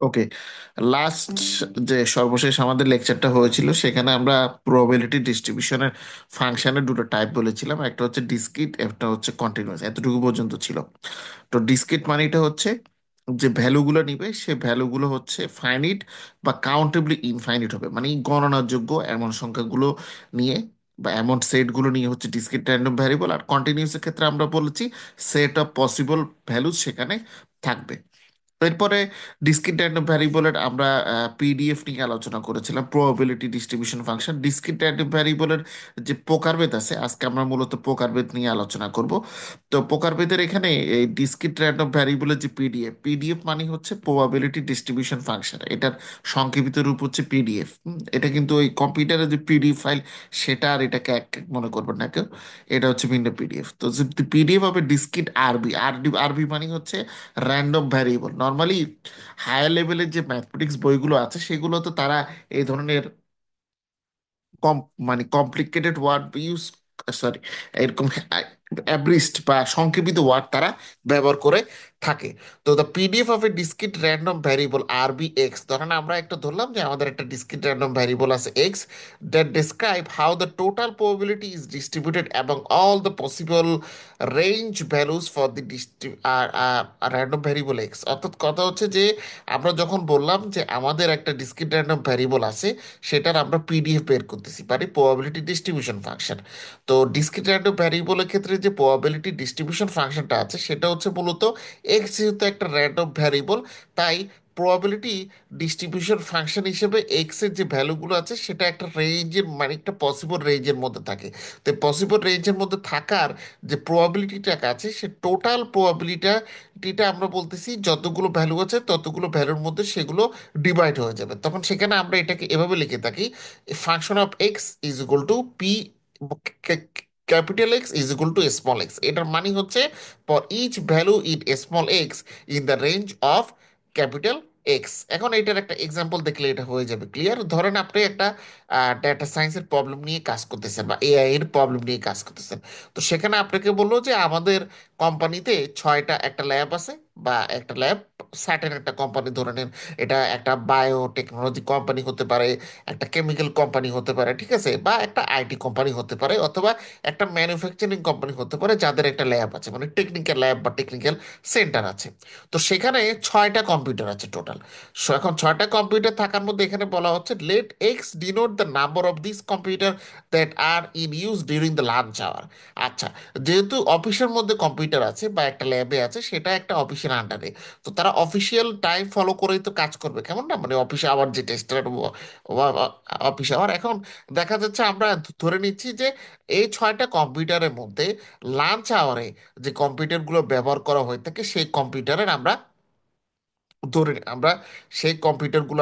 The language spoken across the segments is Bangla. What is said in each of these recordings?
ওকে, লাস্ট যে সর্বশেষ আমাদের লেকচারটা হয়েছিল সেখানে আমরা প্রবাবিলিটি ডিস্ট্রিবিউশনের ফাংশনের দুটো টাইপ বলেছিলাম, একটা হচ্ছে ডিসক্রিট, একটা হচ্ছে কন্টিনিউয়াস, এতটুকু পর্যন্ত ছিল। তো ডিসক্রিট মানেটা হচ্ছে যে ভ্যালুগুলো নিবে সে ভ্যালুগুলো হচ্ছে ফাইনিট বা কাউন্টেবলি ইনফাইনিট হবে, মানে গণনার যোগ্য এমন সংখ্যাগুলো নিয়ে বা এমন সেটগুলো নিয়ে হচ্ছে ডিসক্রিট র্যান্ডম ভ্যারিয়েবল। আর কন্টিনিউয়াসের ক্ষেত্রে আমরা বলেছি সেট অফ পসিবল ভ্যালুজ সেখানে থাকবে। এরপরে ডিসক্রিট র্যান্ডম ভ্যারিয়েবলের আমরা পিডিএফ নিয়ে আলোচনা করেছিলাম, probability distribution function. Discrete random ভ্যারিয়েবলের যে প্রকারভেদ আছে, আজকে আমরা মূলত প্রকারভেদ নিয়ে আলোচনা করব। তো প্রকারভেদের এখানে এই ডিসক্রিট র্যান্ডম ভ্যারিয়েবলের যে পিডিএফ, পিডিএফ মানে হচ্ছে প্রবাবিলিটি ডিস্ট্রিবিউশন ফাংশন, এটার সংক্ষেপিত রূপ হচ্ছে পিডিএফ। এটা কিন্তু ওই কম্পিউটারের যে পিডিএফ ফাইল সেটা আর এটাকে এক এক মনে করবেন না কেউ, এটা হচ্ছে ভিন্ন পিডিএফ। তো যে পিডিএফ হবে ডিসক্রিট আরবি, আরবি আরবি মানে হচ্ছে র্যান্ডম ভ্যারিয়েবল। নর্মালি হায়ার লেভেলের যে ম্যাথমেটিক্স বইগুলো আছে সেগুলো তো তারা এই ধরনের কম মানে কমপ্লিকেটেড ওয়ার্ড ইউজ, সরি, এরকম অ্যাব্রিস্ট বা সংক্ষেপিত ওয়ার্ড তারা ব্যবহার করে থাকে। তো the PDF of a discrete random variable are be X, ধরেন আমরা একটা ধরলাম যে আমাদের একটা ডিসক্রিট র্যান্ডম ভ্যারিয়েবল আছে X, that describe how the total probability is distributed এবং all the possible range values for the random variable X. অর্থাৎ কথা হচ্ছে যে আমরা যখন বললাম যে আমাদের একটা ডিসক্রিট র্যান্ডম ভ্যারিয়েবল আছে, সেটার আমরা পিডিএফ বের করতেছি পারি প্রবাবিলিটি ডিস্ট্রিবিউশন ফাংশন। তো ডিসক্রিট র্যান্ডম ভ্যারিয়েবলের ক্ষেত্রে যে প্রবাবিলিটি ডিস্ট্রিবিউশন ফাংশনটা আছে সেটা হচ্ছে মূলত এক্স যেহেতু একটা র্যান্ডম ভ্যারিয়েবল, তাই প্রবাবিলিটি ডিস্ট্রিবিউশন ফাংশন হিসেবে এক্স এর যে ভ্যালুগুলো আছে সেটা একটা রেঞ্জের, মানে একটা পসিবল রেঞ্জের মধ্যে থাকে। তো পসিবল রেঞ্জের মধ্যে থাকার যে প্রবাবিলিটিটা আছে সে টোটাল প্রবাবিলিটিটা আমরা বলতেছি যতগুলো ভ্যালু আছে ততগুলো ভ্যালুর মধ্যে সেগুলো ডিভাইড হয়ে যাবে। তখন সেখানে আমরা এটাকে এভাবে লিখে থাকি, function of x is equal to P, capital x is equal to small x. এটার মানে হচ্ছে for each value in small x in the range of capital x. এখন এটার একটা এক্সাম্পল দেখলে এটা হয়ে যাবে ক্লিয়ার। ধরেন আপনি একটা ডেটা সায়েন্সের প্রবলেম নিয়ে কাজ করতেছেন বা এআই এর প্রবলেম নিয়ে কাজ করতেছেন। তো সেখানে আপনাকে বললো যে আমাদের কোম্পানিতে ছয়টা একটা ল্যাব আছে, বা একটা ল্যাব সার্টেন একটা কোম্পানি ধরে নেন, এটা একটা বায়োটেকনোলজি কোম্পানি হতে পারে, একটা কেমিক্যাল কোম্পানি হতে পারে, ঠিক আছে, বা একটা আইটি কোম্পানি হতে পারে, অথবা একটা ম্যানুফ্যাকচারিং কোম্পানি হতে পারে যাদের একটা ল্যাব আছে, মানে টেকনিক্যাল ল্যাব বা টেকনিক্যাল সেন্টার আছে। তো সেখানে ছয়টা কম্পিউটার আছে টোটাল। সো এখন ছয়টা কম্পিউটার থাকার মধ্যে এখানে বলা হচ্ছে let x denote the number of this computer that are in use during the lunch hour. আচ্ছা, যেহেতু অফিসের মধ্যে কম্পিউটার আছে বা একটা ল্যাবে আছে, সেটা একটা অফিসের আন্ডারে, তো তারা অফিসিয়াল টাইম ফলো করেই তো কাজ করবে, কেমন না, মানে অফিসে আওয়ার যে টেস্টার অফিস আওয়ার। এখন দেখা যাচ্ছে আমরা ধরে নিচ্ছি যে এই ছয়টা কম্পিউটারের মধ্যে লাঞ্চ আওয়ারে যে কম্পিউটারগুলো ব্যবহার করা হয়ে থাকে সেই কম্পিউটারের আমরা সেই কম্পিউটারগুলো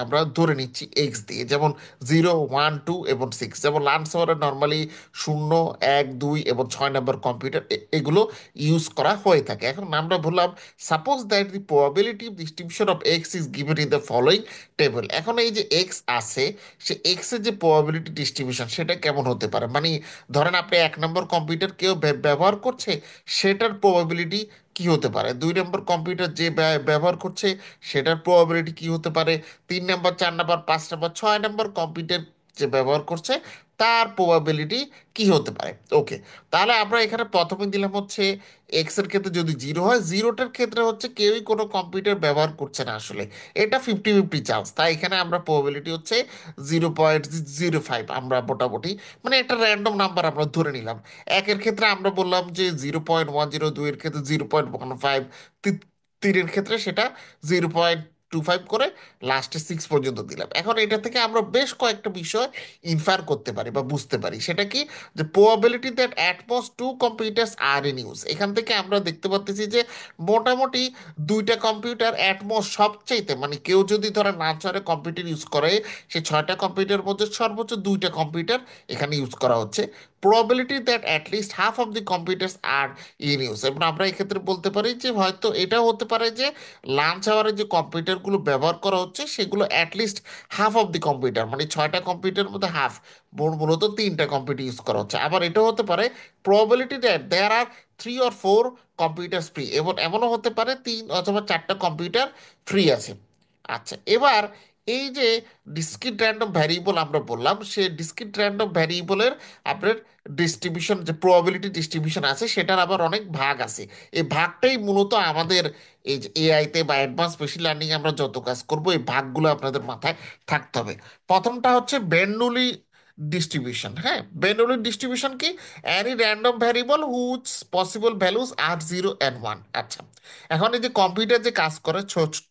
আমরা ধরে নিচ্ছি এক্স দিয়ে, যেমন 0, 1, 2 এবং 6। যেমন লাঞ্চ আওয়ারে নর্মালি 0, 1, 2 এবং 6 নম্বর কম্পিউটার এগুলো ইউজ করা হয়ে থাকে। এখন আমরা বললাম suppose that the probability distribution of x is given in the following table. এখন এই যে এক্স আছে, সে এক্স এর যে প্রবাবিলিটি ডিস্ট্রিবিউশন সেটা কেমন হতে পারে, মানে ধরেন আপনি 1 নম্বর কম্পিউটার কেউ ব্যবহার করছে, সেটার প্রবাবিলিটি কি হতে পারে, 2 নম্বর কম্পিউটার যে ব্যবহার করছে সেটার প্রবাবিলিটি কি হতে পারে, 3 নম্বর, 4 নম্বর, 5 নম্বর, 6 নম্বর কম্পিউটার যে ব্যবহার করছে তার প্রবাবিলিটি কি হতে পারে। ওকে, তাহলে আমরা এখানে প্রথমে দিলাম হচ্ছে এক্স এর ক্ষেত্রে যদি 0 হয়, জিরোটার ক্ষেত্রে হচ্ছে কেউই কোনো কম্পিউটার ব্যবহার করছে না আসলে, এটা 50-50 চান্স, তাই এখানে আমরা প্রবাবিলিটি হচ্ছে 0.05 আমরা মোটামুটি, মানে একটা র্যান্ডম নাম্বার আমরা ধরে নিলাম। একের ক্ষেত্রে আমরা বললাম যে 0.10, দুইয়ের ক্ষেত্রে 0.15, তিনের ক্ষেত্রে সেটা 0.25 করে লাস্টে 6 পর্যন্ত দিলাম। এখন এটা থেকে আমরা বেশ কয়েকটা বিষয় ইনফার করতে পারি বা বুঝতে পারি, সেটা কি, যে probability that at most 2 computers are in use. এখান থেকে আমরা দেখতে পাচ্ছি যে মোটামুটি দুইটা কম্পিউটার অ্যাটমোস্ট সবচাইতে, মানে কেউ যদি ধরে না ছড়ে কম্পিউটার ইউজ করে, সে ছয়টা কম্পিউটারের মধ্যে সর্বোচ্চ দুইটা কম্পিউটার এখানে ইউজ করা হচ্ছে। probability that at least half of the computers are in use। এবং আমরা এক্ষেত্রে বলতে পারি যে হয়তো এটাও হতে পারে যে লাঞ্চ আওয়ারে যে কম্পিউটারগুলো ব্যবহার করা হচ্ছে সেগুলো at least half of the computer, মানে ছয়টা কম্পিউটারের মধ্যে হাফ, মূলত তিনটা কম্পিউটার ইউজ করা হচ্ছে। আবার এটাও হতে পারে probability that there are 3 or 4 computer free, এবং এমনও হতে পারে 3 অথবা 4টা কম্পিউটার ফ্রি আছে। আচ্ছা, এবার এই যে ডিসক্রিট র্যান্ডম ভ্যারিয়েবল আমরা বললাম, সে ডিসক্রিট র্যান্ডম ভ্যারিয়েবলের আপনার ডিস্ট্রিবিউশন, যে প্রবাবিলিটি ডিস্ট্রিবিউশন আছে, সেটার আবার অনেক ভাগ আছে। এই ভাগটাই মূলত আমাদের এই যে এআইতে বা অ্যাডভান্স মেশিন লার্নিং আমরা যত কাজ করব, এই ভাগগুলো আপনাদের মাথায় থাকতে হবে। প্রথমটা হচ্ছে বের্নুলি ডিস্ট্রিবিউশন। হ্যাঁ, বের্নুলি ডিস্ট্রিবিউশন কি? Any random variable whose possible values are 0 and 1। আচ্ছা, এখন এই যে কম্পিউটার যে কাজ করে,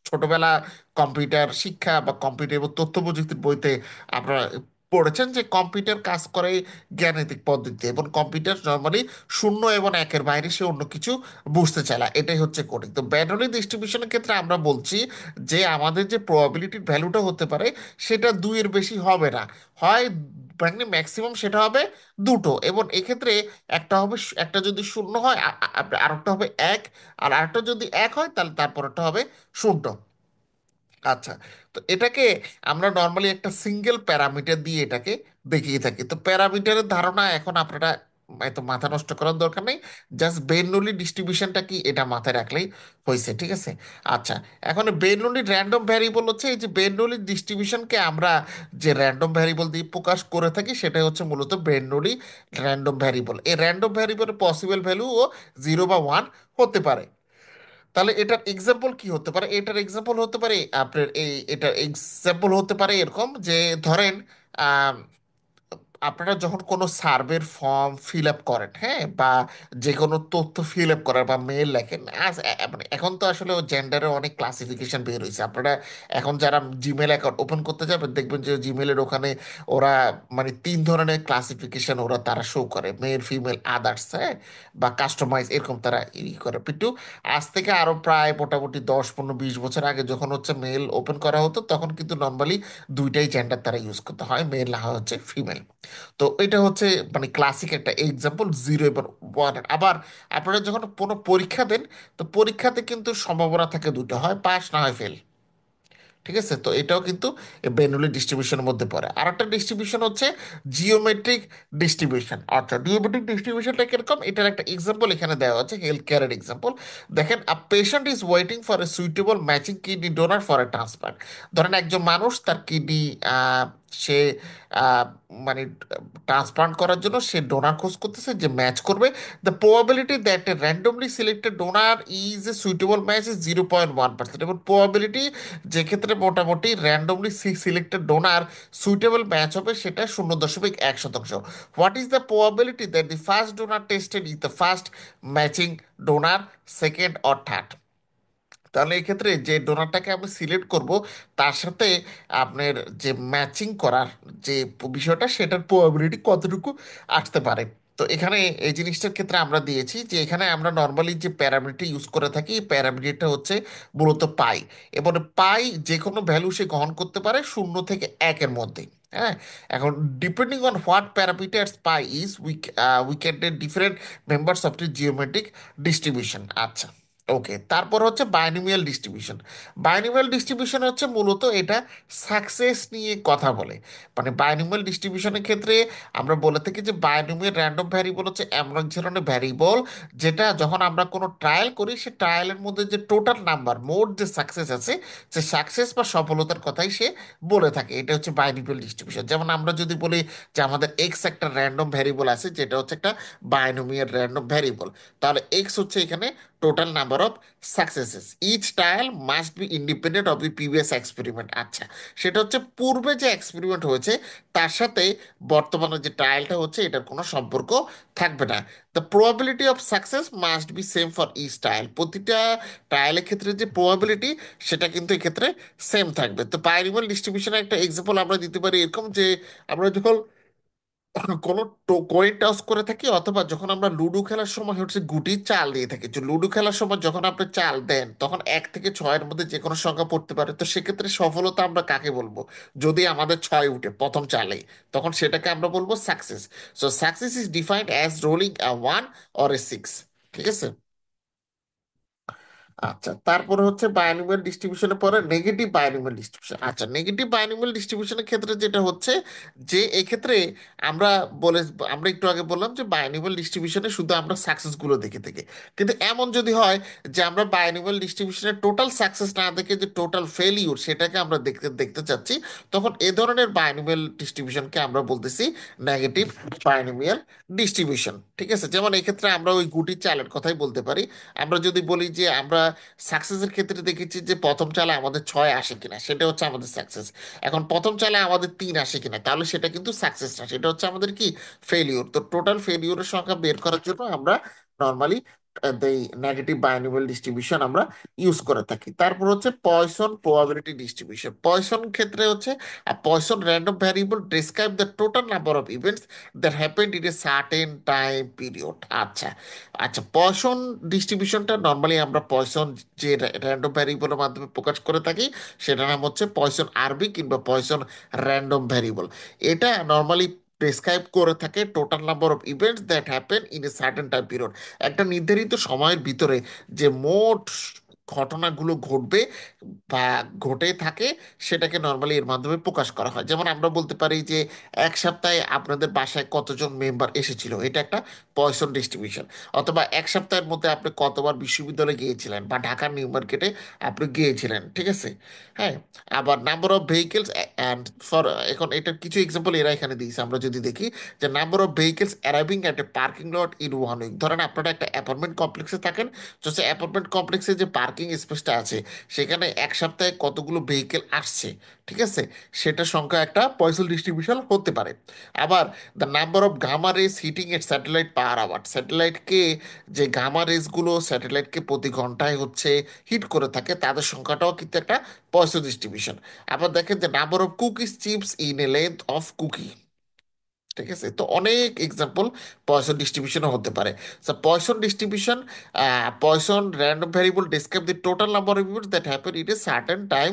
ছোটবেলা কম্পিউটার শিক্ষা বা কম্পিউটার এবং তথ্য প্রযুক্তির বইতে আপনারা পড়েছেন যে কম্পিউটার কাজ করে জ্ঞানেতিক পদ্ধতি, এবং কম্পিউটার নর্মালি শূন্য এবং একের বাইরে সে অন্য কিছু বুঝতে চায় না, এটাই হচ্ছে কোডিং। তো ব্যানলি ডিস্ট্রিবিউশনের ক্ষেত্রে আমরা বলছি যে আমাদের যে প্রবাবিলিটির ভ্যালুটা হতে পারে সেটা দুইয়ের বেশি হবে না, হয় মানে ম্যাক্সিমাম সেটা হবে দুটো, এবং এক্ষেত্রে একটা হবে একটা যদি শূন্য হয়, আরেকটা হবে এক, আর আরেকটা যদি এক হয় তাহলে তারপরটা হবে শূন্য। আচ্ছা, তো এটাকে আমরা নর্মালি একটা সিঙ্গেল প্যারামিটার দিয়ে এটাকে দেখিয়ে থাকি। তো প্যারামিটারের ধারণা এখন আপনারা এত মাথা নষ্ট করার দরকার নেই, জাস্ট বেরনলি ডিস্ট্রিবিউশনটা কি এটা মাথায় রাখলেই হয়েছে, ঠিক আছে? আচ্ছা, এখন বেরনলি র্যান্ডম ভ্যারিয়েবল হচ্ছে, এই যে বেরনলি ডিস্ট্রিবিউশনকে আমরা যে র্যান্ডম ভ্যারিয়েবল দিয়ে প্রকাশ করে থাকি সেটা হচ্ছে মূলত বেরনলি র্যান্ডম ভ্যারিয়েবল। এই র্যান্ডম ভ্যারিয়েবলের পসিবল ভ্যালু ও 0 বা 1 হতে পারে। তাহলে এটার এক্সাম্পল কি হতে পারে? এটার এক্সাম্পল হতে পারে আপনার এটার এক্সাম্পল হতে পারে এরকম যে, ধরেন আপনারা যখন কোনো সার্ভের ফর্ম ফিল আপ করেন, হ্যাঁ, বা যে কোনো তথ্য ফিল আপ করার বা মেল লেখেন, মানে এখন তো আসলে জেন্ডারের অনেক ক্লাসিফিকেশন বের হয়েছে। আপনারা এখন যারা জিমেল অ্যাকাউন্ট ওপেন করতে যাবেন দেখবেন যে জিমেলের ওখানে ওরা মানে তিন ধরনের ক্লাসিফিকেশন ওরা তারা শো করে, মেল, ফিমেল, আদার্স, হ্যাঁ, বা কাস্টমাইজ, এরকম তারা করে পিটু। আজ থেকে আরো প্রায় মোটামুটি 10, 15, 20 বছর আগে যখন হচ্ছে মেল ওপেন করা হতো, তখন কিন্তু নর্মালি দুইটাই জেন্ডার তারা ইউজ করতে হয়, মেল না হয় হচ্ছে ফিমেল। তো এটা হচ্ছে মানে ক্লাসিক একটা এক্সাম্পল, 0 এবং 1। আবার আপনারা যখন কোনো পরীক্ষা দেন, তো পরীক্ষাতে কিন্তু সম্ভাবনা থাকে দুটো, হয় পাস না হয় ফেল, ঠিক আছে? তো এটাও কিন্তু বেনুলি ডিস্ট্রিবিউশনের মধ্যে পড়ে। আর একটা ডিস্ট্রিবিউশন হচ্ছে জিওমেট্রিক ডিস্ট্রিবিউশন। অর্থাৎ জিওমেট্রিক ডিস্ট্রিবিউশনটা কিরকম, এটার একটা এক্সাম্পল এখানে দেওয়া আছে, হেলথ কেয়ারের এক্সাম্পল। দেখেন, a patient is waiting for a suitable matching kidney donor for a transplant. ধরেন একজন মানুষ তার কিডনি সে আহ, মানে ট্রান্সপ্লান্ট করার জন্য সে ডোনার খোঁজ করতেছে যে ম্যাচ করবে। The probability that a randomly selected donor is a suitable match is 0.1%। এবং প্রবাবিলিটি যে ক্ষেত্রে মোটামুটি randomly selected donor suitable match হবে সেটা 0.1%। What is the probability that the first donor tested is the first matching donor, second or third? তাহলে এই ক্ষেত্রে যে ডোনারটাকে আমি সিলেক্ট করব তার সাথে আপনার যে ম্যাচিং করার যে বিষয়টা, সেটার প্রবাবিলিটি কতটুকু আসতে পারে। তো এখানে এই জিনিসটার ক্ষেত্রে আমরা দিয়েছি যে এখানে আমরা নর্মালি যে প্যারামিটার ইউজ করে থাকি, এই প্যারামিটারটা হচ্ছে মূলত পাই, এবং পাই যে কোনো ভ্যালু সে গ্রহণ করতে পারে 0 থেকে 1-এর মধ্যে। হ্যাঁ, এখন depending on what parameters pi is we can get different members of the geometric distribution. আচ্ছা, ওকে, তারপর হচ্ছে বাইনোমিয়াল ডিস্ট্রিবিউশন। বাইনোমিয়াল ডিস্ট্রিবিউশন হচ্ছে মূলত এটা সাকসেস নিয়ে কথা বলে। মানে বাইনোমিয়াল ডিস্ট্রিবিউশনের ক্ষেত্রে আমরা বলে থাকি যে বাইনোমিয়াল র্যান্ডম ভ্যারিয়েবল হচ্ছে এমন এক ধরনের ভ্যারিয়েবল যেটা যখন আমরা কোনো ট্রায়াল করি, সে ট্রায়ালের মধ্যে যে টোটাল নাম্বার, মোট যে সাকসেস আছে, সে সাকসেস বা সফলতার কথাই সে বলে থাকে। এটা হচ্ছে বাইনোমিয়াল ডিস্ট্রিবিউশন। যেমন আমরা যদি বলি যে আমাদের এক্স একটা র্যান্ডম ভ্যারিয়েবল আছে, যেটা হচ্ছে একটা বাইনোমিয়াল র্যান্ডম ভ্যারিয়েবল, তাহলে এক্স হচ্ছে এখানে total number of successes. Each trial must be independent of the previous experiment. আচ্ছা, সেটা হচ্ছে পূর্বে যে এক্সপেরিমেন্ট হয়েছে তার সাথে বর্তমানে যে ট্রায়ালটা হচ্ছে এটার কোনো সম্পর্ক থাকবে না। The probability of success must be same for each trial. প্রতিটা ট্রায়ালের ক্ষেত্রে যে প্রবাবিলিটি সেটা কিন্তু এক্ষেত্রে সেম থাকবে। তো বাইনোমিয়াল ডিস্ট্রিবিউশনের একটা এক্সাম্পল আমরা দিতে পারি এরকম যে, আমরা যখন কোনো কয়েন টস করে থাকি, অথবা যখন আমরা লুডো খেলার সময় হচ্ছে গুটি চাল দিয়ে থাকি, যে লুডো খেলার সময় যখন আপনি চাল দেন তখন 1 থেকে 6-এর মধ্যে যে কোনো সংখ্যা পড়তে পারে। তো সেক্ষেত্রে সফলতা আমরা কাকে বলবো? যদি আমাদের 6 উঠে প্রথম চালে, তখন সেটাকে আমরা বলবো success. So success is defined as rolling a 1 or a 6, ঠিক আছে? আচ্ছা, তারপরে হচ্ছে বায়নোমিয়াল ডিস্ট্রিবিউশনের পরে নেগেটিভ বায়নোমিয়াল ডিস্ট্রিবিউশন। আচ্ছা, নেগেটিভ বায়নোমিয়াল ডিস্ট্রিবিউশনের ক্ষেত্রে যেটা হচ্ছে যে এক্ষেত্রে আমরা বলে আমরা একটু আগে বললাম যে বায়নোমিয়াল ডিস্ট্রিবিউশনে শুধু আমরা সাকসেস গুলো দেখে থাকি, কিন্তু এমন যদি হয় যে আমরা বায়নোমিয়াল ডিস্ট্রিবিউশনের টোটাল সাকসেস না দেখে যে টোটাল ফেলিউর সেটাকে আমরা দেখতে দেখতে চাচ্ছি, তখন এ ধরনের বায়নোমিয়াল ডিস্ট্রিবিউশনকে আমরা বলতেছি নেগেটিভ বায়নোমিয়াল ডিস্ট্রিবিউশন। ঠিক আছে, যেমন এক্ষেত্রে আমরা ওই গুটি চালের কথাই বলতে পারি। আমরা যদি বলি যে আমরা সাকসেসের ক্ষেত্রে দেখেছি যে প্রথম চালে আমাদের 6 আসে কিনা, সেটা হচ্ছে আমাদের সাকসেস। এখন প্রথম চালে আমাদের 3 আসে কিনা, তাহলে সেটা কিন্তু সাকসেস না, সেটা হচ্ছে আমাদের কি, ফেলিউর। তো টোটাল ফেলিউরের সংখ্যা বের করার জন্য আমরা নর্মালি এই নেগেটিভ বায়নোমিয়াল ডিস্ট্রিবিউশন আমরা ইউজ করে থাকি। তারপর হচ্ছে পয়সন প্রবাবিলিটি ডিস্ট্রিবিউশন। পয়সন ক্ষেত্রে হচ্ছে poison random variable describe the total number of events that happened in a certain time period. আচ্ছা, আচ্ছা, পয়সন ডিস্ট্রিবিউশনটা নর্মালি আমরা পয়সন যে র্যান্ডম ভ্যারিয়েবলের মাধ্যমে প্রকাশ করে থাকি, সেটার নাম হচ্ছে পয়সন আরবি কিংবা পয়সন র্যান্ডম ভ্যারিয়েবল। এটা নর্মালি প্রেসক্রাইব করে থাকে total number of events that happen in a certain time period. একটা নির্ধারিত সময়ের ভিতরে যে মোট ঘটনাগুলো ঘটবে বা ঘটে থাকে, সেটাকে নর্মালি এর মাধ্যমে প্রকাশ করা হয়। যেমন আমরা বলতে পারি যে এক সপ্তাহে আপনাদের বাসায় কতজন মেম্বার এসেছিল, এটা একটা পয়সন ডিস্ট্রিবিউশন। অথবা এক সপ্তাহের মধ্যে আপনি কতবার বিশ্ববিদ্যালয়ে গিয়েছিলেন বা ঢাকার নিউ মার্কেটে আপনি গিয়েছিলেন, ঠিক আছে। হ্যাঁ, আবার number of vehicles and for, এখন এটার কিছু এক্সাম্পল এরা এখানে দিয়েছে। আমরা যদি দেখি যে number of vehicles arriving at a parking lot in 1 week. ধরেন আপনারা একটা অ্যাপার্টমেন্ট কমপ্লেক্সে থাকেন, তো সে অ্যাপার্টমেন্ট কমপ্লেক্সে যে পার্কিং স্পেসটা আছে সেখানে এক সপ্তাহে কতগুলো ভেহিকেল আসছে, ঠিক আছে, সেটা সংখ্যা একটা পয়সন ডিস্ট্রিবিউশন হতে পারে। আবার the number of gamma rays hitting at satellite per hour. স্যাটেলাইটকে যে গামা রেসগুলো স্যাটেলাইটকে প্রতি ঘন্টায় হচ্ছে হিট করে থাকে, তাদের সংখ্যাটাও কিন্তু একটা পয়সন ডিস্ট্রিবিউশন। আবার দেখেন যে number of cookies chips in a length of cookie. ঠিক আছে, তো অনেক এক্সাম্পল পয়সন ডিস্ট্রিবিউশনও হতে পারে। Poisson distribution, Poisson random variable describe the total number of events that happen in a certain time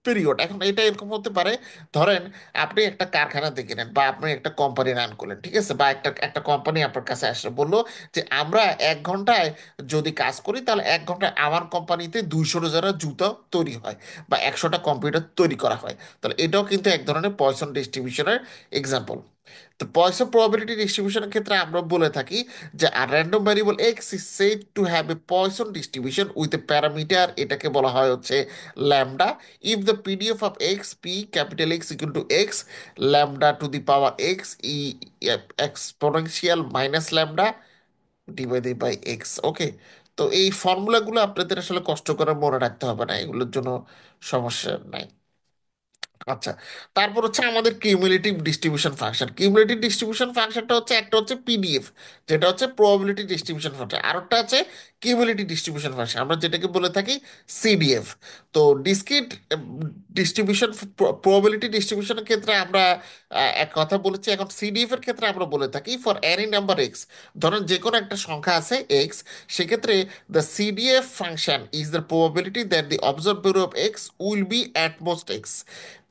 period. এখন এটা এরকম হতে পারে, ধরেন আপনি একটা কারখানা দেখে নেন বা আপনি একটা কোম্পানি রান করলেন, ঠিক আছে, বা একটা একটা কোম্পানি আপনার কাছে আসলে বললো যে আমরা 1 ঘন্টায় যদি কাজ করি তাহলে 1 ঘন্টায় আমার কোম্পানিতে 200 জুতো তৈরি হয় বা 100টা কম্পিউটার তৈরি করা হয়। তাহলে এটাও কিন্তু এক ধরনের পয়সন ডিস্ট্রিবিউশনের এক্সাম্পল। তো পয়সা প্রবাবিলিটি ডিস্ট্রিবিউশনের ক্ষেত্রে আমরা বলে থাকি যে আর random variable X is said to have a Poisson distribution with a parameter, এটাকে বলা হয় হচ্ছে lambda. If the PDF of X P capital X equal to X lambda to the power X E exponential minus lambda divided by X. Okay, তো এই ফর্মুলাগুলো আপনাদের আসলে কষ্ট করে মনে রাখতে হবে না, এগুলোর জন্য সমস্যা নাই। আচ্ছা, তারপর হচ্ছে আমাদের cumulative distribution function. Cumulative distribution ফাংশনটা হচ্ছে একটা হচ্ছে পিডিএফ, যেটা হচ্ছে প্রবাবিলিটি ডিস্ট্রিবিউশন ফাংশন, আর একটা আছে কিউমুলেটিভ ডিস্ট্রিবিউশন ফাংশন, আমরা যেটাকে বলে থাকি সিডিএফ। তো ডিসক্রিট ডিস্ট্রিবিউশন প্রবাবিলিটি ডিস্ট্রিবিউশনের ক্ষেত্রে আমরা এক কথা বলেছি। এখন সিডিএফ এর ক্ষেত্রে আমরা বলে থাকি ফর এনি নাম্বার এক্স, ধরেন যে কোনো একটা সংখ্যা আছে এক্স, সেক্ষেত্রে the CDF function is the probability that the observe value of x will be at most x.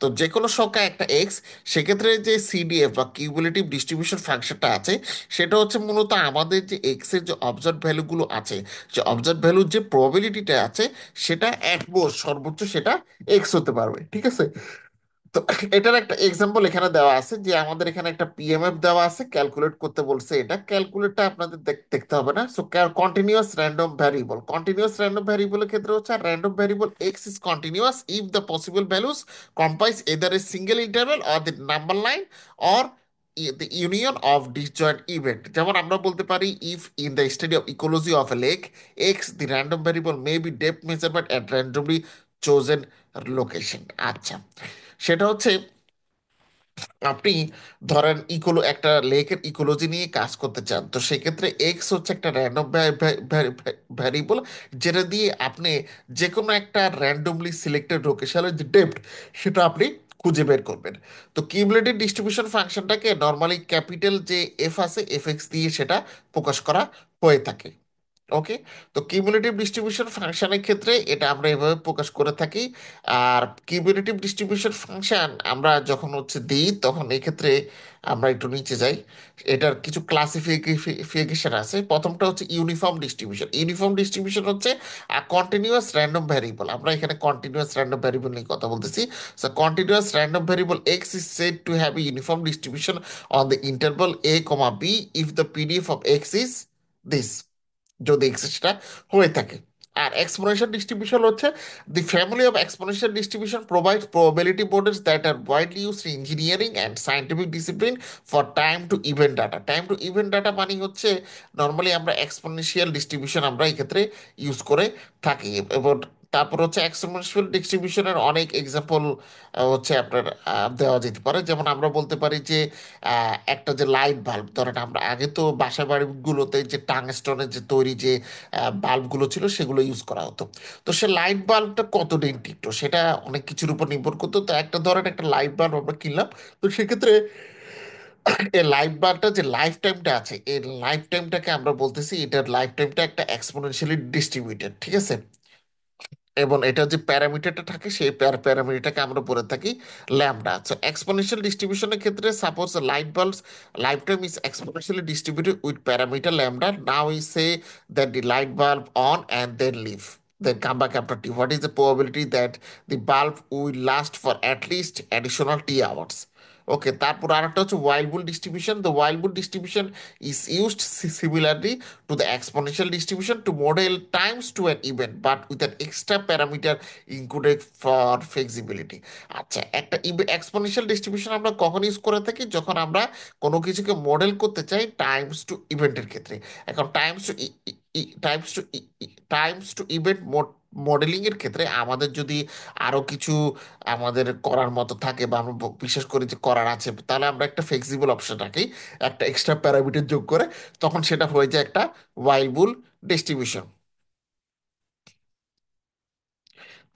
তো যে কোনো সংখ্যা একটা এক্স, সেক্ষেত্রে যে সিডিএফ বা কিউমুলেটিভ ডিস্ট্রিবিউশন ফাংশনটা আছে, সেটা হচ্ছে মূলত আমাদের যে এক্স এর যে অবজার্ভ ভ্যালুগুলো আছে, যে অবজার্ভ ভ্যালুর যে প্রবাবিলিটিটা আছে, সেটা অ্যাট মোস্ট সর্বোচ্চ সেটা এক্স হতে পারবে, ঠিক আছে। তো এটার একটা এক্সাম্পল এখানে দেওয়া আছে যে আমাদের এখানে একটা পিএমএফ দেওয়া আছে, ক্যালকুলেট করতে বলছে। এটা ক্যালকুলেটটা আপনাদের দেখতে হবে না। So continuous random variable, continuous random ভ্যারিয়েবলের ক্ষেত্রে হচ্ছে random variable X is continuous if the possible values comprise either a single interval or the number line or the union of disjoint event। যেমন আমরা বলতে পারি if in the study of ecology of a lake X the random variable may be depth measurement at randomly chosen location. আচ্ছা, সেটা হচ্ছে আপনি ধরেন একটা লেকের ইকোলজি নিয়ে কাজ করতে চান, তো সেক্ষেত্রে এক্স হচ্ছে একটা র্যান্ডম ভ্যারিয়েবল, যেটা দিয়ে আপনি যে কোনো একটা র্যান্ডমলি সিলেক্টেড লোকেশনের যে ডেপ্থ সেটা আপনি খুঁজে বের করবেন। তো কিউমুলেটিভ ডিস্ট্রিবিউশন ফাংশনটাকে নর্মালি ক্যাপিটাল যে এফ আছে এফ এক্স দিয়ে সেটা প্রকাশ করা হয়ে থাকে। ওকে। তো কিউমুলেটিভ ডিস্ট্রিবিউশন ফাংশনের ক্ষেত্রে এটা আমরা এভাবে প্রকাশ করে থাকি। আর কিউমুলেটিভ ডিস্ট্রিবিউশন ফাংশন আমরা যখন হচ্ছে দিই, তখন এক্ষেত্রে আমরা একটু নিচে যাই। এটার কিছু ক্লাসিফিকেশন আছে। প্রথমটা হচ্ছে ইউনিফর্ম ডিস্ট্রিবিউশন। ইউনিফর্ম ডিস্ট্রিবিউশন হচ্ছে কন্টিনিউয়াস র্যান্ডম ভ্যারিয়েবল। আমরা এখানে কন্টিনিউয়াস র্যান্ডম ভ্যারিয়েবল নিয়ে কথা বলতেছি। So continuous random variable X is said to have a uniform distribution on the interval a comma b if the PDF of x is this, যদি এক্সেসটা হয়ে থাকে। আর এক্সপোনেনশিয়াল ডিস্ট্রিবিউশন হচ্ছে the family of exponential distribution provides probability models that are widely used in engineering and scientific discipline for time to event data. Time to event data মানে হচ্ছে নর্মালি আমরা এক্সপোনেনশিয়াল ডিস্ট্রিবিউশন আমরা এক্ষেত্রে ইউজ করে থাকি। এবং তারপর হচ্ছে এক্সপোনেনশিয়াল ডিস্ট্রিবিউশনের অনেক এক্সাম্পল হচ্ছে আপনার দেওয়া যেতে পারে। যেমন আমরা বলতে পারি যে একটা যে লাইট বাল্ব, ধরেন আমরা আগে তো বাসা বাড়িগুলোতে যে টাংস্টনের যে তৈরি যে বাল্বগুলো ছিল সেগুলো ইউজ করা হতো। তো সে লাইট বাল্বটা কতদিন টিকতো সেটা অনেক কিছুর উপর নির্ভর করতো। তো একটা ধরেন একটা লাইট বাল্ব আমরা কিনলাম, তো সেক্ষেত্রে এই লাইফ বারটা যে লাইফ টাইমটা আছে, এই লাইফ টাইমটাকে আমরা বলতেছি এটার লাইফ টাইমটা একটা এক্সপোনেনশিয়ালি ডিস্ট্রিবিউটেড, ঠিক আছে। এবং এটা যে প্যারামিটারটা থাকে সেই প্যারামিটারটাকে আমরা বলে থাকি ল্যামডা। সো এক্সপোনেনশিয়াল ডিস্ট্রিবিউশনের ক্ষেত্রে suppose light bulbs life time is exponentially distributed with parameter lambda, now we say that the light bulb on and then leave, then come back after t. What is the probability that the bulb will last for at least additional t hours? ওকে, তারপর আরেকটা হচ্ছে wild bull distribution. The wild bull distribution is used similarly to the exponential distribution to model times to an event but with an extra parameter included for flexibility। আচ্ছা, একটা এক্সপোনেনশিয়াল ডিস্ট্রিবিউশন আমরা কখন ইউজ করে থাকি? যখন আমরা কোনো কিছুকে মডেল করতে চাই টাইমস টু ইভেন্টের ক্ষেত্রে। এখন times to times to event modeling এর ক্ষেত্রে আমাদের যদি আরো কিছু আমাদের করার মতো থাকে বা আমরা বিশ্বাস করি যে করার আছে, তাহলে আমরা একটা ফ্লেক্সিবল অপশন রাখি, একটা এক্সট্রা প্যারামিটার যোগ করে, তখন সেটা হয়ে যায় একটা ওয়াইল্ড ডিস্ট্রিবিউশন।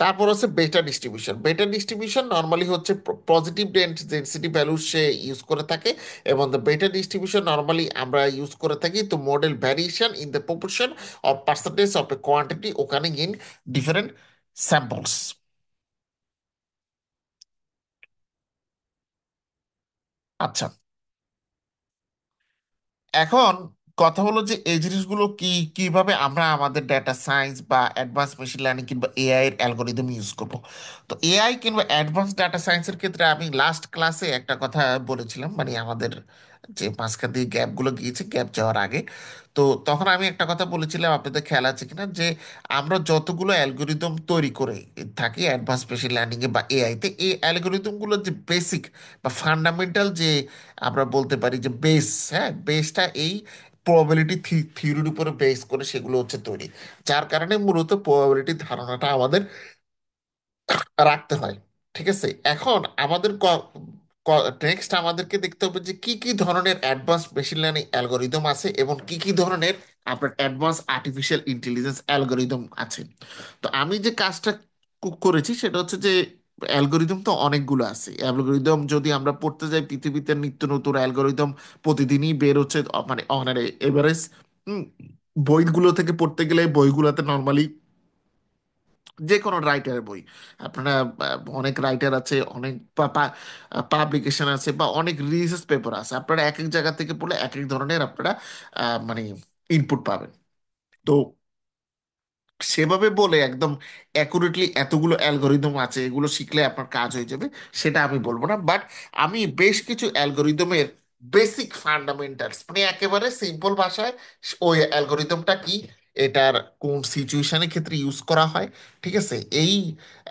তারপর হচ্ছে বেটা ডিস্ট্রিবিউশন। বেটা ডিস্ট্রিবিউশন নর্মালি হচ্ছে পজিটিভ ডেন্সিটি ভ্যালু সে ইউজ করে থাকে। এবং দ্য বেটা ডিস্ট্রিবিউশন নর্মালি আমরা ইউজ করে থাকি তো model variation in the proportion of percentage of A quantity ওখানে ইন ডিফারেন্ট স্যাম্পলস। আচ্ছা, এখন কথা হলো যে এই জিনিসগুলো কিভাবে আমরা আমাদের ডেটা সায়েন্স বা অ্যাডভান্স মেশিন লার্নিং কিংবা এআই এর অ্যালগোরিদম ইউজ করব। তো এআই কিংবা অ্যাডভান্স ডাটা সায়েন্সের ক্ষেত্রে আমি লাস্ট ক্লাসে একটা কথা বলেছিলাম, মানে আমাদের যে মাঝখান দিয়ে গ্যাপগুলো গিয়েছে, গ্যাপ যাওয়ার আগে। তো তখন আমি একটা কথা বলেছিলাম, আপনাদের খেয়াল আছে কিনা, যে আমরা যতগুলো অ্যালগোরিদম তৈরি করে থাকি অ্যাডভান্স মেশিন লার্নিং এ বা এআইতে, এই অ্যালগোরিদমগুলোর যে বেসিক বা ফান্ডামেন্টাল যে আমরা বলতে পারি যে বেস, হ্যাঁ বেসটা এই প্রবাবিলিটি থিওরির উপরে বেস করে সেগুলো হচ্ছে তৈরি। যার কারণে মূলত প্রবাবিলিটির ধারণাটা আমাদের রাখতে হয়। ঠিক আছে, এখন আমাদের নেক্সট আমাদেরকে দেখতে হবে যে কি কি ধরনের অ্যাডভান্স মেশিন লার্নিং অ্যালগোরিদম আছে এবং কি কি ধরনের আপনার অ্যাডভান্স আর্টিফিশিয়াল ইন্টেলিজেন্স অ্যালগোরিদম আছে। তো আমি যে কাজটা করেছি সেটা হচ্ছে যে অ্যালগোরিদম তো অনেকগুলো আছে। অ্যালগোরিদম যদি আমরা পড়তে যাই, পৃথিবীতে নিত্য নতুন অ্যালগোরিদম প্রতিদিনই বের হচ্ছে, মানে অনারে এভারেজ বইগুলো থেকে পড়তে গেলে বইগুলোতে নর্মালি যে কোনো রাইটারের বই আপনারা অনেক রাইটার আছে, অনেক পাবলিকেশন আছে বা অনেক রিসার্চ পেপার আছে, আপনারা এক এক জায়গা থেকে পড়লে এক এক ধরনের আপনারা মানে ইনপুট পাবেন। তো সেভাবে বলে একদম অ্যাকুরেটলি এতগুলো অ্যালগোরিদম আছে এগুলো শিখলে আপনার কাজ হয়ে যাবে সেটা আমি বলবো না। বাট আমি বেশ কিছু অ্যালগোরিদমের বেসিক ফান্ডামেন্টালস, মানে একেবারে সিম্পল ভাষায় ওই অ্যালগোরিদমটা কি, এটার কোন সিচুয়েশনের ক্ষেত্রে ইউজ করা হয়, ঠিক আছে, এই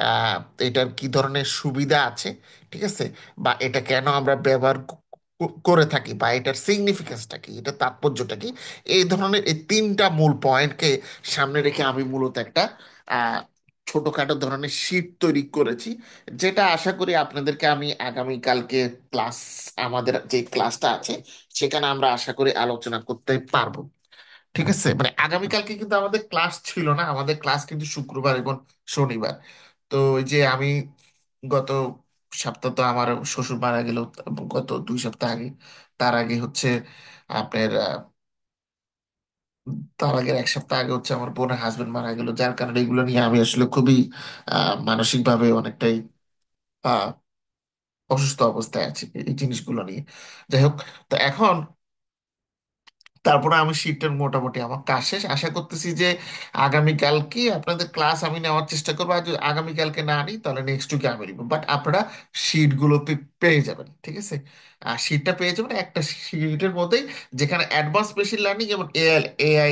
আহ, এটার কি ধরনের সুবিধা আছে, ঠিক আছে, বা এটা কেন আমরা ব্যবহার করে থাকি বা এটার সিগনিফিকেন্সটা কি, এটার তাৎপর্যটা কি, এই ধরনের এই তিনটা মূল পয়েন্টকে সামনে রেখে আমি মূলত একটা আহ, ছোটখাটো ধরনের শীট তৈরি করেছি, যেটা আশা করি আপনাদেরকে আমি আগামীকালকে ক্লাস, আমাদের যে ক্লাসটা আছে সেখানে আমরা আশা করি আলোচনা করতে পারবো। ঠিক আছে, মানে আগামীকালকে কিন্তু আমাদের ক্লাস ছিল না, আমাদের ক্লাস কিন্তু শুক্রবার এবং শনিবার। তো ওই যে আমি গত সপ্তাহ তো আমার শ্বশুর মারা গেল, গত 2 সপ্তাহ আগে, তার আগে হচ্ছে আপনার তার আগের 1 সপ্তাহ আগে হচ্ছে আমার বোনের হাজবেন্ড মারা গেল, যার কারণে এগুলো নিয়ে আমি আসলে খুবই মানসিকভাবে অনেকটাই আহ অসুস্থ অবস্থায় আছি এই জিনিসগুলো নিয়ে। যাই হোক, তো এখন তারপরে আমি শিফটের মোটামুটি আমার কাজ শেষ, আশা করতেছি যে আগামীকালকে আপনাদের ক্লাস আমি নেওয়ার চেষ্টা করবো। আর যদি আগামীকালকে না নিই তাহলে নেক্সট উইকে আমি নিবো, বাট আপনারা শিটগুলো পেয়ে যাবেন, ঠিক আছে? আর শিটটা পেয়ে যাবেন একটা শিটের মধ্যেই, যেখানে অ্যাডভান্স মেশিন লার্নিং এবং এআই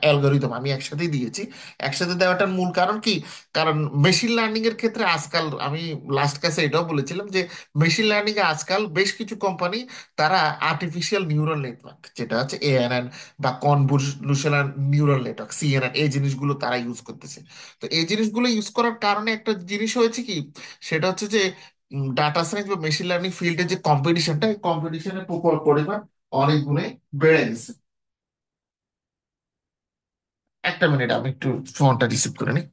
অ্যালগোরিদম আমি একসাথেই দিয়েছি। একসাথে দেওয়াটার মূল কারণ কি? কারণ মেশিন লার্নিং এর ক্ষেত্রে আজকাল আমি লাস্ট ক্লাসে এটাও বলেছিলাম যে মেশিন লার্নিং এ আজকাল বেশ কিছু কোম্পানি তারা আর্টিফিশিয়াল নিউরাল নেটওয়ার্ক, যেটা হচ্ছে এএনএন বা কনভলিউশনাল নিউরাল নেটওয়ার্ক সিএনএন, এই জিনিসগুলো তারা ইউজ করতেছে। তো এই জিনিসগুলো ইউজ করার কারণে একটা জিনিস হয়েছে কি, সেটা হচ্ছে যে ডাটা সায়েন্স বা মেশিন লার্নিং ফিল্ডে যে কম্পিটিশনটা, এই কম্পিটিশনের পরিমাণ অনেক গুণে বেড়ে গেছে। একটা মিনিট, আমি একটু ফোনটা রিসিভ করে নিই।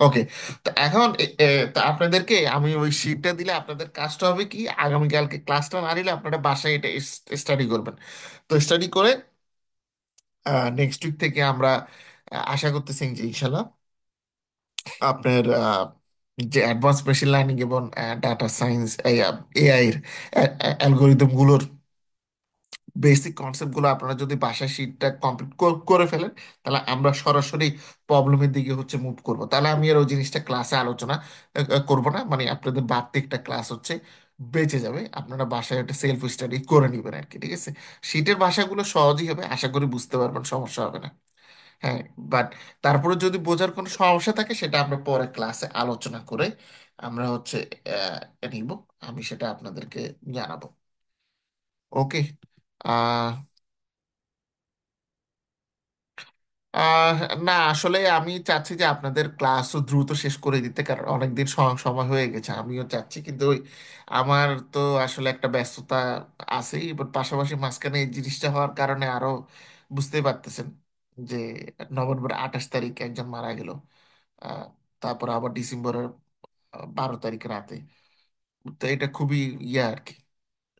ওকে, তো এখন তো আপনাদেরকে আমি ওই শিটটা দিলে আপনাদের কাজটা হবে কি, আগামীকালকে ক্লাসটা না নিলে আপনারা বাসায় এটা স্টাডি করবেন। তো স্টাডি করে নেক্সট উইক থেকে আমরা আশা করতেছি যে ইনশাল্লাহ আপনার যে অ্যাডভান্স মেশিন লার্নিং এবং ডাটা সায়েন্স এআই এর অ্যালগোরিদম গুলোর বেসিক কনসেপ্ট গুলো আপনারা যদি বাসায় শিটটা কমপ্লিট করে ফেলেন, তাহলে আমরা সরাসরি প্রবলেমের দিকে হচ্ছে মুভ করব। তাহলে আমি আর ওই জিনিসটা ক্লাসে আলোচনা করব না, মানে আপনাদের বাড়তি একটা ক্লাস হচ্ছে বেঁচে যাবে। আপনারা বাসায় একটা সেলফ স্টাডি করে নেবেন আর কি, ঠিক আছে? শীটের ভাষাগুলো সহজই হবে, আশা করি বুঝতে পারবেন, সমস্যা হবে না। হ্যাঁ, বাট তারপরে যদি বোঝার কোনো সমস্যা থাকে সেটা আমরা পরে ক্লাসে আলোচনা করে আমরা হচ্ছে নিব, আমি সেটা আপনাদেরকে জানাবো। ওকে। আহ আহ না, আসলে আমি চাচ্ছি যে আপনাদের ক্লাসও দ্রুত শেষ করে দিতে, কারণ অনেকদিন সময় হয়ে গেছে, আমিও চাচ্ছি, কিন্তু ওই আমার তো আসলে একটা ব্যস্ততা আছেই, এবার পাশাপাশি মাঝখানে এই জিনিসটা হওয়ার কারণে আরো বুঝতেই পারতেছেন যে নভেম্বর 28 তারিখ একজন মারা গেল। আহ, তারপর আবার ডিসেম্বরের 12 তারিখ রাতে। তো এটা খুবই ইয়ে আর কি,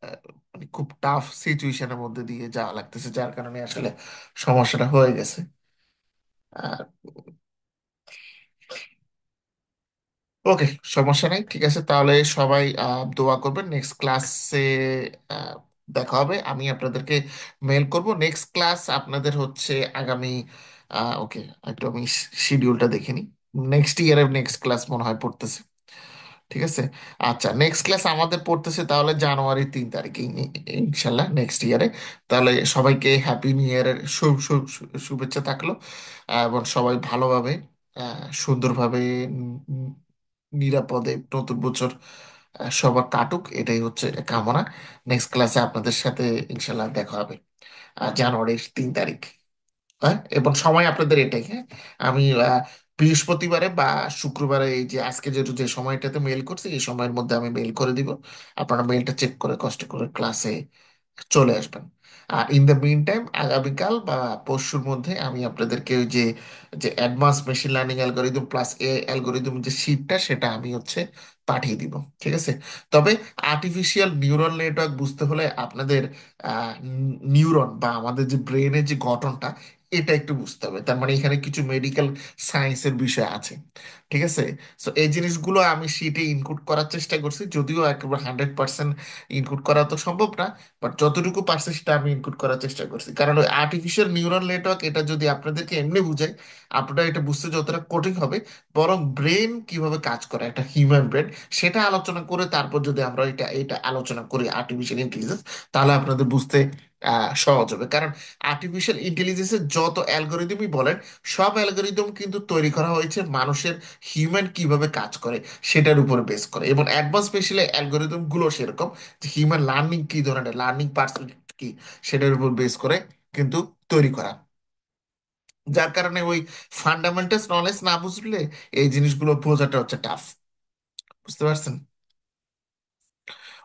আহ, মানে খুব টাফ সিচুয়েশনের মধ্যে দিয়ে যাওয়া লাগতেছে, যার কারণে আসলে সমস্যাটা হয়ে গেছে। আর ওকে, সমস্যা নাই, ঠিক আছে, তাহলে সবাই দোয়া করবেন। নেক্সট ক্লাসে দেখা হবে, আমি আপনাদেরকে মেল করব। নেক্সট ক্লাস আপনাদের হচ্ছে আগামী ওকে, একটু আমি শিডিউলটা দেখে নিই। নেক্সট ইয়ারের নেক্সট ক্লাস মনে হয় পড়তেছে, ঠিক আছে? আচ্ছা, নেক্সট ক্লাস আমাদের পড়তেছে তাহলে জানুয়ারি 3 তারিখে, ইনশাল্লাহ নেক্সট ইয়ারে। তাহলে সবাইকে হ্যাপি নিউ ইয়ারের শুভেচ্ছা থাকলো। এবং সবাই ভালোভাবে সুন্দরভাবে উম, নিরাপদে নতুন বছর সবার কাটুক, এটাই হচ্ছে কামনা। নেক্সট ক্লাসে আপনাদের সাথে ইনশাল্লাহ দেখা হবে জানুয়ারির 3 তারিখ। হ্যাঁ, এবং সময় আপনাদের এটাই, হ্যাঁ। আমি বৃহস্পতিবারে বা শুক্রবারে, এই যে আজকে যেহেতু যে সময়টাতে মেল করছি এই সময়ের মধ্যে আমি মেল করে দিব। আপনারা মেলটা চেক করে কষ্ট করে ক্লাসে চলে আসবেন। আর ইন দ্য মিন টাইম আগামীকাল বা পরশুর মধ্যে আমি আপনাদেরকে ওই যে যে advance machine learning algorithm plus a algorithm যে শিটটা সেটা আমি হচ্ছে পাঠিয়ে দিব, ঠিক আছে? তবে আর্টিফিশিয়াল নিউরাল নেটওয়ার্ক বুঝতে হলে আপনাদের নিউরন বা আমাদের যে ব্রেনের যে গঠনটা, এটা একটু বুঝতে হবে। তার মানে এখানে কিছু মেডিকেল সায়েন্সের বিষয় আছে, ঠিক আছে? তো এই জিনিসগুলো আমি শিটে ইনক্লুড করার চেষ্টা করছি, যদিও একেবারে 100% ইনক্লুড করা তো সম্ভব না, বাট যতটুকু পারছি সেটা আমি ইনক্লুড করার চেষ্টা করছি। কারণ ওই আর্টিফিশিয়াল নিউরাল নেটওয়ার্ক এটা যদি আপনাদেরকে এমনি বুঝায়, আপনারা এটা বুঝতে যতটা কঠিন হবে, বরং ব্রেন কিভাবে কাজ করে, একটা হিউম্যান ব্রেন, সেটা আলোচনা করে তারপর যদি আমরা এটা এটা আলোচনা করি আর্টিফিশিয়াল ইন্টেলিজেন্স, তাহলে আপনাদের বুঝতে সহজ হবে। কারণ আর্টিফিশিয়াল ইন্টেলিজেন্সের যত অ্যালগোরিদমই বলেন, সব অ্যালগোরিদম কিন্তু তৈরি করা হয়েছে মানুষের হিউম্যান কিভাবে কাজ করে সেটার উপরে বেস করে, এবং অ্যাডভান্স স্পেশাল অ্যালগোরিদম গুলো সেরকম যে হিউম্যান লার্নিং কি ধরনের লার্নিং পার্সেন্ট কি সেটার উপর বেস করে কিন্তু তৈরি করা। যার কারণে ওই ফান্ডামেন্টালস নলেজ না বুঝলে এই জিনিসগুলো বোঝাটা হচ্ছে টাফ। বুঝতে পারছেন?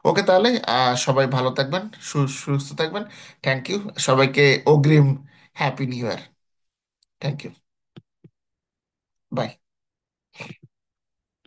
ওকে, তাহলে সবাই ভালো থাকবেন, সুস্থ থাকবেন। থ্যাংক ইউ সবাইকে। অগ্রিম happy new year. Thank you.